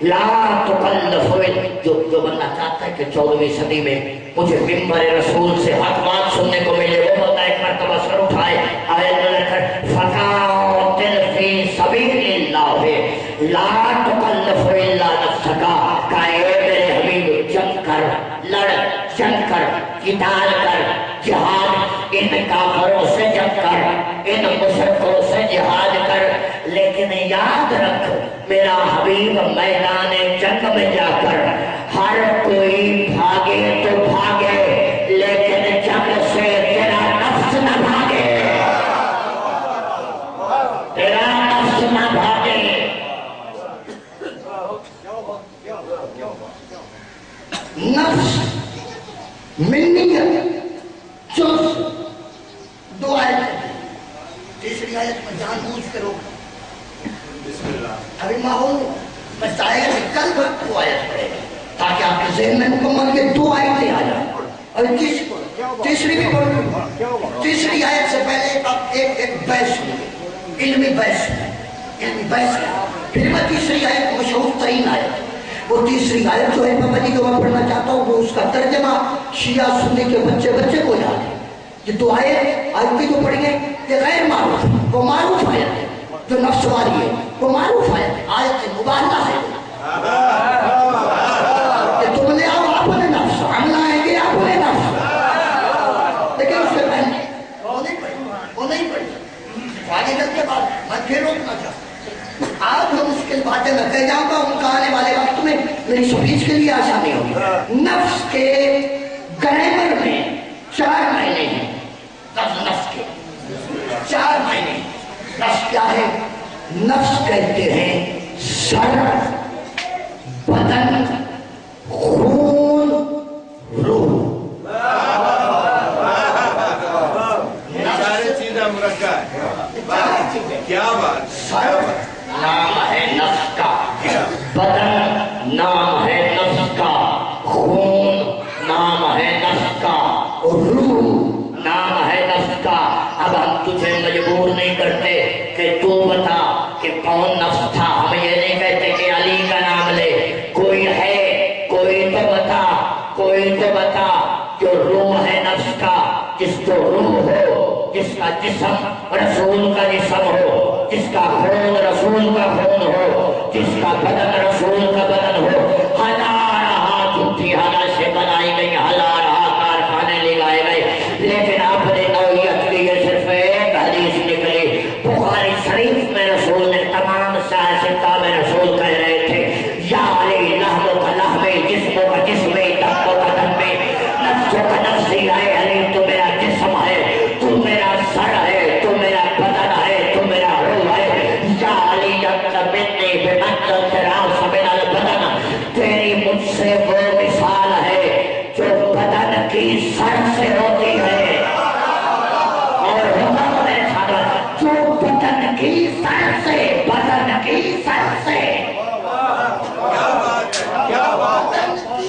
لا تکلف، جو بننا چاہتا ہے کہ 14ویں صدی میں مجھے ممبر رسول سے حق بات سننے کو ملے، وہ بندہ ایک مرتبہ سر اٹھائے، آیت میں لکھا فقاتل فی سبیل اللہ لا تکلف الا نفسک، کہے میرے حبیب جنگ کر، لڑ، جنگ کر، قتال کر، جہاد، ان کافروں سے جنگ کر، ان مشرکوں سے جہاد کر، لیکن یاد رکھ میرا حبیب میدان جنگ میں جا کر ہر کوئی بھاگے تو بھاگے، لیکن جنگ سے تیرا نفس نہ بھاگے، تیرا نفس نہ بھاگے۔ نفس، منیت، جوش، دو آیت، تیسری آیت میں جان بوجھ کے روک، ابھی ماحول بچائے گا کہ کل وقت وہ آیت پڑے گا تاکہ آپ کے ذہن میں مکمل یہ دو آیتیں آ جائیں، اور تیسری بھی پڑھوں۔ تیسری آیت سے پہلے ایک بحث ہوگی، علمی بحث ہے، علمی بحث ہے۔ پھر میں تیسری آیت مشہور ترین آیت، وہ تیسری آیت جو ہے بابا جی جو میں پڑھنا چاہتا ہوں، وہ اس کا ترجمہ شیعہ سنی کے بچے کو یاد ہے۔ یہ دو آیتیں جو پڑھی گئی یہ غیر معروف، وہ معروف آیت ہے جو نفس والی ہے، وہ معروف آیت ہے، آیت مبارکہ ہے کہ تم نے آؤ اپنے نفس، ہم لائیں گے اپنے نفس، لیکن اس سے پہلے وہ نہیں پڑھی، آگے چل کے بعد میں پھر روکنا چاہتا ہوں۔ آج جو مشکل باتیں میں کہہ جاؤں گا ان کا آنے والے وقت میں میری سپیچ کے لیے آسانی ہوگی۔ نفس کے گرامر میں 4 معنی ہیں، نفس کے 4 معنی۔ نفس کیا ہے؟ نفس کہتے ہیں سر، بدن، خون، روح۔ سارے چیزیں مرکب ہے، کیا بات؟ سر نام ہے نفس کا، بدن نام ہے نفس کا، خون نام ہے نفس کا، روح نام ہے نفس کا۔ اب ہم تجھے مجبور نہیں کرتے کہ تو بتا کہ کون نفس تھا، ہم یہ نہیں کہتے کہ علی کا نام لے، کوئی ہے، کوئی تو بتا، کوئی تو بتا جو روح ہے نفس کا، جس کو روح ہو، جس کا جسم رسول کا جسم ہو، جس کا خون رسول کا خون ہو، جس کا بدن رسول کا بدن ہو۔ ہزارہ جھوٹی حالات سے بنائی گئی، ہزارہ کارخانے لگائے گئے، لیکن اپنے نوعیت کی یہ صرف ایک حدیث نکلی۔ بخاری شریف میں رسول نے تمام سیاستہ میں رسول کہہ رہے تھے یا علی لحم کا لحم، جسم کا جسم، دم کا دم، نفس کا نفس ہے علی، تو میرا جسم ہے، تو میرا سر ہے، تو میرا بدن ہے، تو میرا روح ہے۔ یا علی منی بمنزلۃ الراس من البدن، تیری مجھ سے وہ مثال ہے جو بدن کی سر سے ہوتی ہے، اور جو بدن کی سر سے، بدن کی سر سے، بدن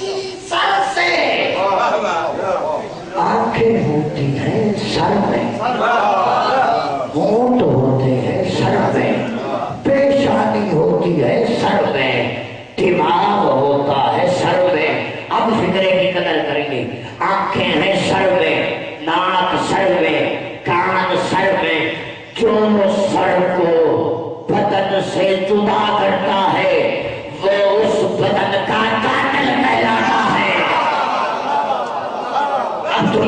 کی سر سے۔ آنکھیں ہوتی ہیں سر میں، ہونٹ ہوتے ہیں سر میں، پیشانی ہوتی ہے سر میں، دماغ ہوتا ہے سر میں۔ اب فکرے کی قدر کریں گے۔ آنکھیں ہیں سر میں، ناک سر میں، کان سر میں، جو سر کو بدن سے جدا کرتا ہے وہ اس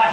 8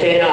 13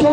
2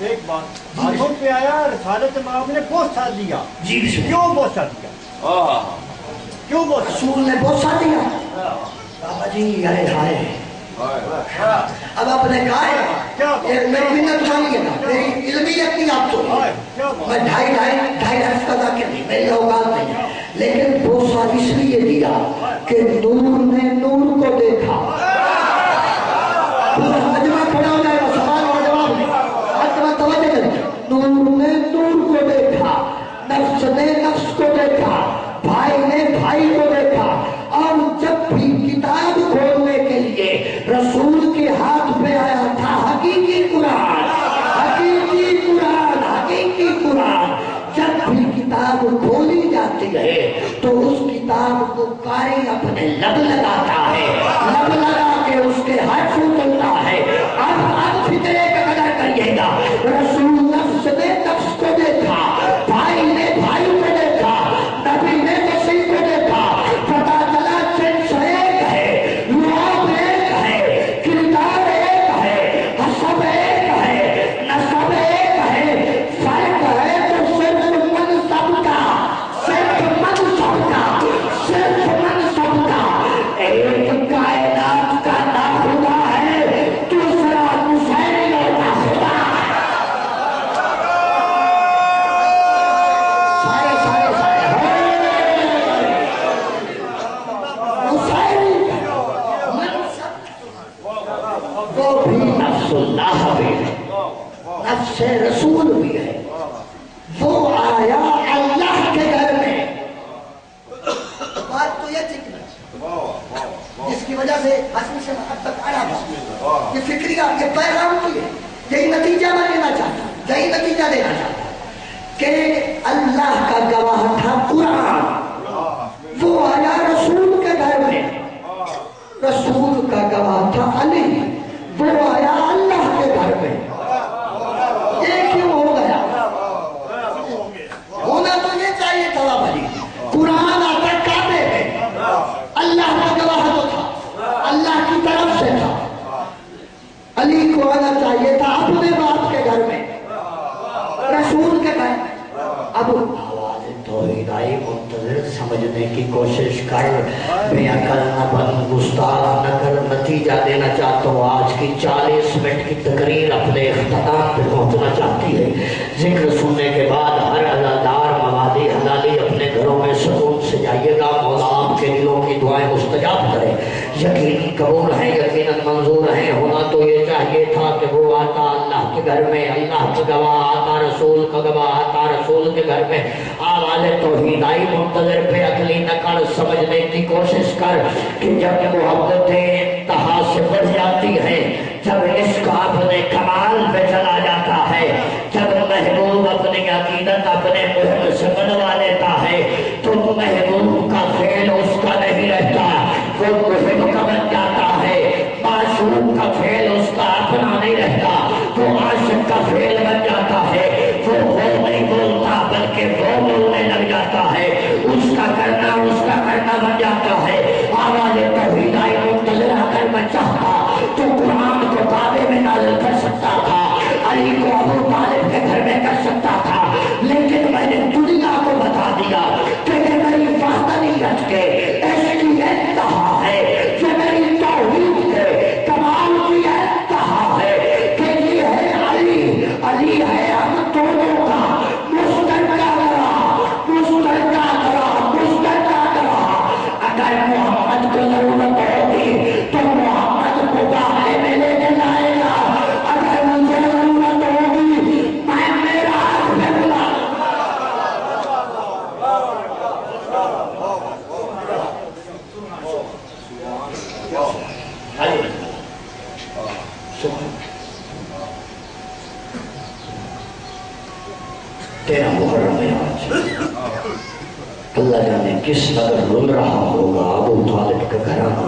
ایک بات ہاتھوں پہ آیا رسالت مآب نے بوسہ دیا. جی بسم اللہ. کیوں بوسہ دیا؟ کیوں بوسہ؟ رسول نے بوسہ دیا. بابا جی آئے ہائے. اب آپ نے کہا ہے میری منت مانیے نا، میری علمیت نہیں آپ تو، میں ڈھائی لفظ کا ذاکر نہیں، میری اوقات نہیں، لیکن بوسہ اس لیے دیا کہ نور نے نور کو دیکھا. مجمع کھڑا ہو جائے گا، سوال اور جواب نہیں. توجہ کریں. نور نے نور کو دیکھا، نفس نے نفس کو دیکھا، بھائی نے بھائی کو دیکھا. اور جب بھی کتاب کھولنے کے لیے رسول کے ہاتھ پہ آیا تھا حقیقی قرآن، حقیقی قرآن، حقیقی قرآن، جب بھی کتاب کھولی جاتی ہے تو اس کتاب کو قاری اپنے لب لگاتا ہے، لب لگا کے اس کے حرف اترتا ہے. اب فکرے کا قدر کریے گا. رسول نفس نے نفس کو دیکھا، بھائی نے بھائی کو دیکھا، نبی نے مسیح کو دیکھا. پتا چلا جنس ایک ہے، لعاب ایک ہے، کردار ایک ہے، حسب ایک ہے، نسب ایک ہے. فرق ہے تو صرف منصب کا، صرف منصب کا، صرف منصب کا. ایک کائنات کا ناخدا ہے، دوسرا مسیح اور ناخدا. سارے وہ بھی نفس اللہ بھی ہے، نفس رسول بھی ہے. وہ آیا اللہ کے گھر میں. بات تو یہ تھی جس کی وجہ سے حسن سے اب تک آیا تھا، یہ فکریہ، یہ پیغام کی ہے. یہی نتیجہ میں لینا چاہتا ہوں، یہی نتیجہ دینا چاہتا ہوں کہ اللہ کا گواہ تھا قرآن. وہ آیا رسول کے گھر میں، رسول کا گواہ تھا علی. وہ آیا اللہ کے گھر میں. یہ کیوں ہو گیا؟ ہونا تو یہ چاہیے تھا بھائی. قرآن آتا کعبے میں، اللہ کا گواہ تو تھا، اللہ کی طرف سے تھا. علی کو آنا چاہیے تھا اپنے باپ کے گھر میں، رسول کے گھر میں. اب آواز توحید آئی، منتظر سمجھنے کی کوشش کر، بے عقل نہ بن، گستاخ نہ کر. نتیجہ دینا چاہتا ہوں. آج کی 40 منٹ کی تقریر اپنے اختتام پہ پہنچنا چاہتی ہے. ذکر سننے کے بعد ہر عزادار موادی حلالی اپنے گھروں میں سکون سے جائیے گا. مولا آپ کے دلوں کی دعائیں مستجاب کرے. یقینی قبول ہیں، یقیناً منظور ہیں. ہونا تو یہ چاہیے تھا کہ وہ آتا اللہ کے گھر میں، اللہ کا گواہ آتا، رسول کا گواہ آتا رسول کے گھر میں. آواز توحید آئی، منتظر پہ عقلی نقل سمجھنے کی کوشش کر کہ جب محبت انتہا سے بڑھ جاتی ہے، جب عشق اپنے کمال پہ چلا جاتا ہے، جب محبوب اپنی عقیدت اپنے محب سے بنوا لیتا ہے، تو محبوب کا فعل اس کا نہیں رہتا، وہ محب کا بن جاتا ہے. معشوق کا فعل اس کا اپنا نہیں رہتا، وہ عاشق کا فعل بن جاتا ہے. وہ نہیں بولتا بلکہ وہ بولنے لگ جاتا ہے. اس کا کرنا بن جاتا ہے. آواز توحید آئی، منتظر اگر میں چاہتا تو قرآن کو کعبے میں نازل کر سکتا تھا، علی کو ابو طالب کے گھر میں کر سکتا تھا. لیکن میں نے دنیا کو بتا دیا کہ یہ میری وحدانیت کے ایسے کی انتہا ہے، یہ میری توحید کے کمال کی انتہا ہے کہ یہ ہے علی. علی ہے ہم دونوں کا مشترکہ گواہ. اگر محمد کو ضرورت ہوگی تو محمد کو گاہے میں لے کے جائے گا. اگر مجھے ضرورت ہوگی میں میرا ہاتھ میں بلا. تیرا محرم ہے آج. اللہ جانے کس قدر رول رہا ہوگا ابو طالب کا گھرانہ.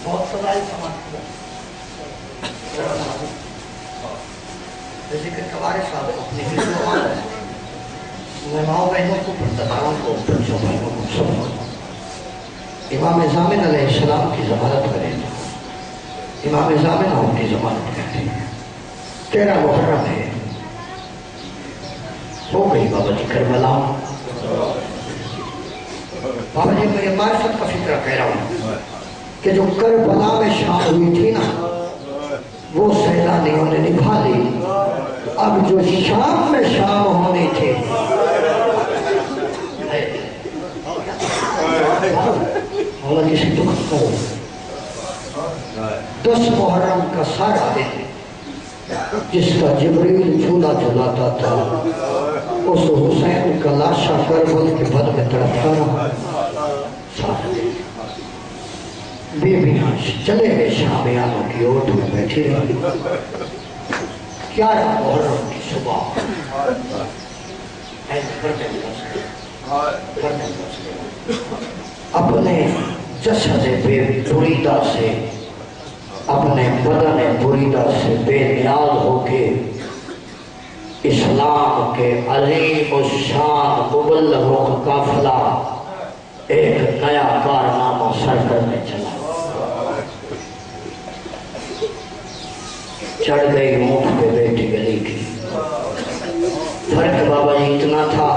بہت سوال ذکر کبارے صاحب اپنی میں ماؤں بہنوں کو پرتداروں کو بچوں بہنوں کو سب امام زامن علیہ السلام کی ضمانت کریں. امام زامن اپنی ضمانت کہتے ہیں 13 محرم ہے، ہو گئی بابا جی کربلا۔ بابا جی میں یہ معرفت کا فکرہ کہہ رہا ہوں کہ جو کربلا میں شام ہوئی تھی نا وہ سیلانیوں نے نبھا لی، اب جو شام میں شام ہونے تھے مولا کسی دکھ کرو 10 محرم کا سارا دن جس کا جبریل جھولا جھولاتا تھا اس حسین کا لاشا کربل کے بد میں تڑپتا رہا سارا دن۔ بیویاں چلے گئے شامیانوں کی اوٹ میں بیٹھی رہی۔ 11 محرم کی صبح اپنے جسد بے بریدہ سے، اپنے بدن بریدہ سے بے نیاز ہو کے اسلام کے عظیم الشان مبلغ کا قافلہ ایک نیا کارنامہ سر کرنے چلا۔ چڑھ گئی اونٹ پہ بیٹی علی کی۔ فرق بابا جی اتنا تھا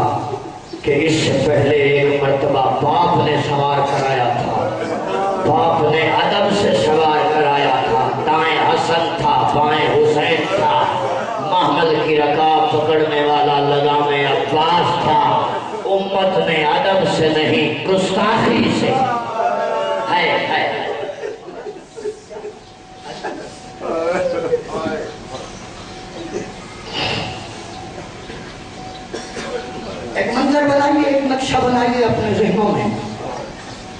کہ اس سے پہلے ایک مرتبہ باپ نے سوار کرایا تھا، باپ نے ادب سے سوار کرایا تھا، دائیں حسن تھا بائیں حسین تھا، محمل کی رکاب پکڑنے والا لگام عباس تھا۔ امت نے ادب سے نہیں گستاخی سے ایک منظر بنائیے، ایک نقشہ بنائیے اپنے ذہنوں میں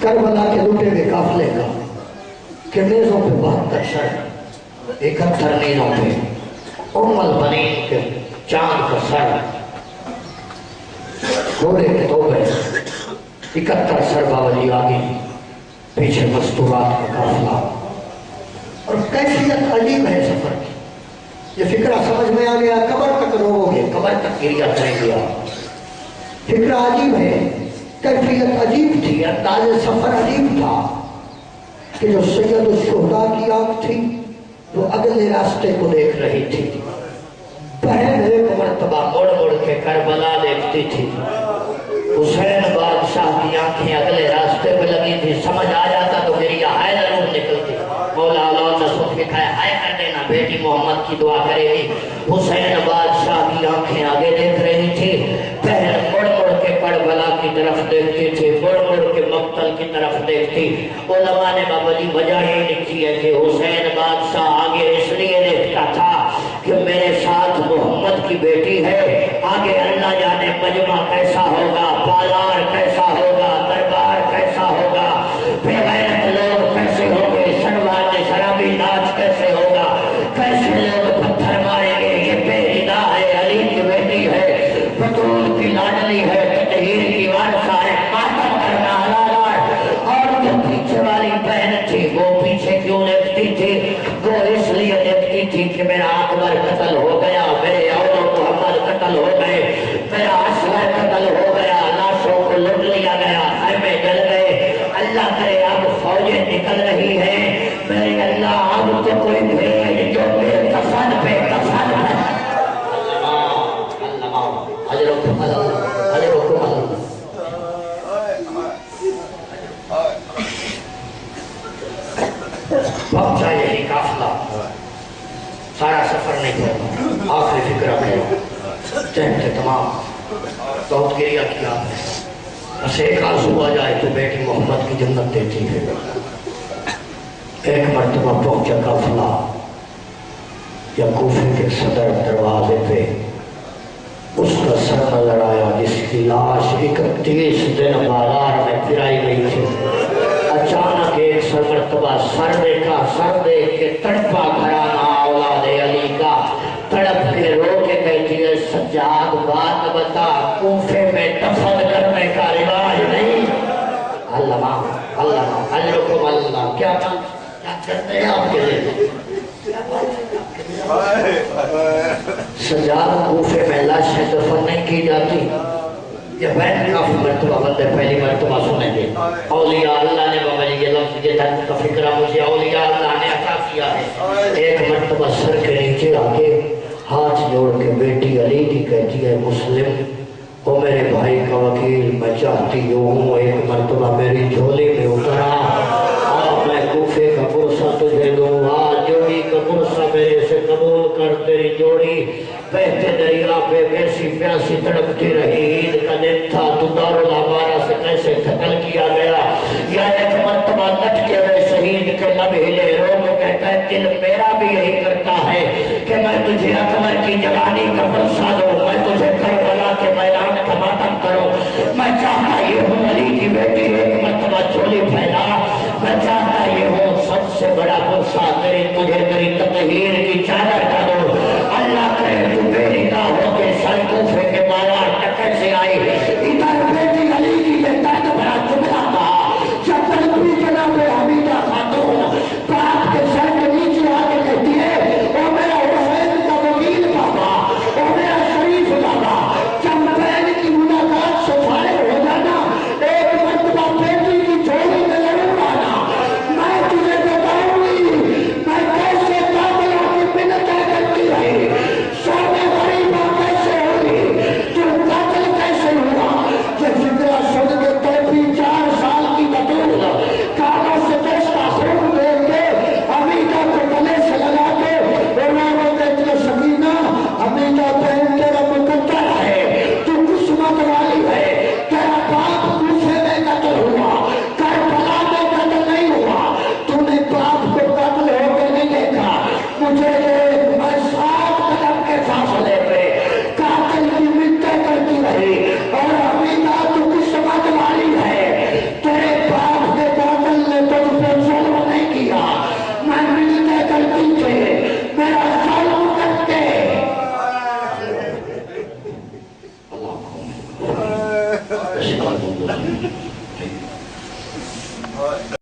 کربلا کے لوٹے ہوئے قافلے کا کہ نیزوں پہ 72 سر، 71 نیزوں پہ ام البنین کے چاند کا سر، گھوڑے کے 2 بیل، 71 سر بابا جی آگے، پیچھے مستورات کا قافلہ۔ اور کیفیت عجیب ہے سفر کی، یہ فکرہ سمجھ میں آ گیا، قبر تک رو گے، قبر تک گریا کریں گیا۔ فکرہ عجیب ہے، کیفیت عجیب تھی، انداز سفر عجیب تھا کہ جو سید الشہداء کی آنکھ تھی وہ اگلے راستے کو دیکھ رہی تھی، بہن ایک مرتبہ مڑ مڑ کے کربلا دیکھتی تھی، حسین بادشاہ کی آنکھیں اگلے راستے پہ لگی تھی، سمجھ آ جاتا تو گریا ہائے ضرور نکلتی، مولا اللہ نے سب لکھا ہے ہائے کر دینا بیٹی محمد کی دعا کرے گی۔ حسین بادشاہ کی آنکھیں آگے دیکھ رہی تھی، بہن مڑ مڑ کے کربلا کی طرف دیکھتی تھی، مڑ مڑ کے مقتل کی طرف دیکھتی۔ علماء نے بابا جی وجہ یہ لکھی ہے کہ حسین بادشاہ آگے اس لیے دیکھتا تھا کہ میرے ساتھ محمد کی بیٹی ہے، آگے اللہ جانے مجمع کیسا ہوگا، بازار کیسا ہوگا، دربار کیسا ہوگا، بے غیرت لوگ کیسے ہوں گے، شرابی شرابی ناچ کیسے ہوگا، کیسے لوگ پتھر ماریں گے، یہ بے ہدا ہے، علی کی بیٹی ہے، بطول کی لاڈلی ہے، تطہیر کی وارثہ ہے، ماتم کرنا حلال ہے۔ اور جو پیچھے والی بہن تھی وہ پیچھے کیوں دیکھتی تھی؟ وہ اس لیے دیکھتی تھی کہ میرا اکبر قتل ہو گیا، میرے اول محمد قتل ہو گئے، میرا اصغر قتل ہو گیا، لاشوں کو لوٹ لیا گیا، خیمے جل گئے، اللہ کرے اب فوجیں نکل رہی ہیں، میرے اللہ اب تو کوئی بھیج جو میرے کفن پہ کفن ہے۔ حضرکم اللہ، حضرکم اللہ۔ پہنچا یہی قافلہ، سارا سفر نہیں پڑا، آخری فکرہ کیا چہتے تمام بہت گریہ کیا، بس ایک آنسو آ جائے تو بیٹی محمد کی جنت دیتی ہے۔ ایک مرتبہ پہنچا قافلہ یا کوفے کے صدر دروازے پہ، اس کا سر نظر آیا جس کی لاش 31 دن بازار میں پھرائی گئی تھی۔ اچانک ایک سر مرتبہ سر دیکھا، سر دیکھ کے تڑپا گھرانہ اولاد علی کا، تڑپ کے رو کے کہتی ہے سجاد بات بتا، کوفے میں دفن کرنے کا رواج نہیں۔ اللہ اللہ حضرکم اللہ، کیا کرتے ہیں آپ کے لیے؟ سجاد کوفے میں لاشیں دفن نہیں کی جاتی، یہ بہن کافی مرتبہ بندے پہلی مرتبہ سنیں گے۔ اولیاء اللہ نے بابا جی یہ لفظ یہ درد کا فکرہ مجھے اولیاء اللہ نے عطا کیا ہے۔ ایک مرتبہ سر کے نیچے آگے ہاتھ جوڑ کے بیٹی علی کی کہتی ہے مسلم وہ میرے بھائی کا وکیل میں چاہتی ہوں ایک مرتبہ میری جھولی میں اترا اور میں کوفے کا پرسہ تجھے دوں آج جوڑی کا پرسہ میرے سے قبول کر تیری جوڑی بہتے دریا پہ ویسی پیاسی تڑپتی رہی عید کا دن تھا تو دارالعمارہ سے کیسے قتل کیا گیا یا ایک مرتبہ لٹکے ہوئے شہید کے لب ہلے رو میں کہتا ہے دل میرا بھی یہی کرتا ہے کہ میں تجھے اکبر کی جوانی کا پرسہ دوں میں تجھے کربلا کے میدان کا ماتم کروں میں چاہتا یہ ہوں علی کی بیٹی ایک مرتبہ چولی پھیلا میں چاہتا یہ ہوں سب سے بڑا پرسہ تیری تجھے تیری تطہیر کی چادر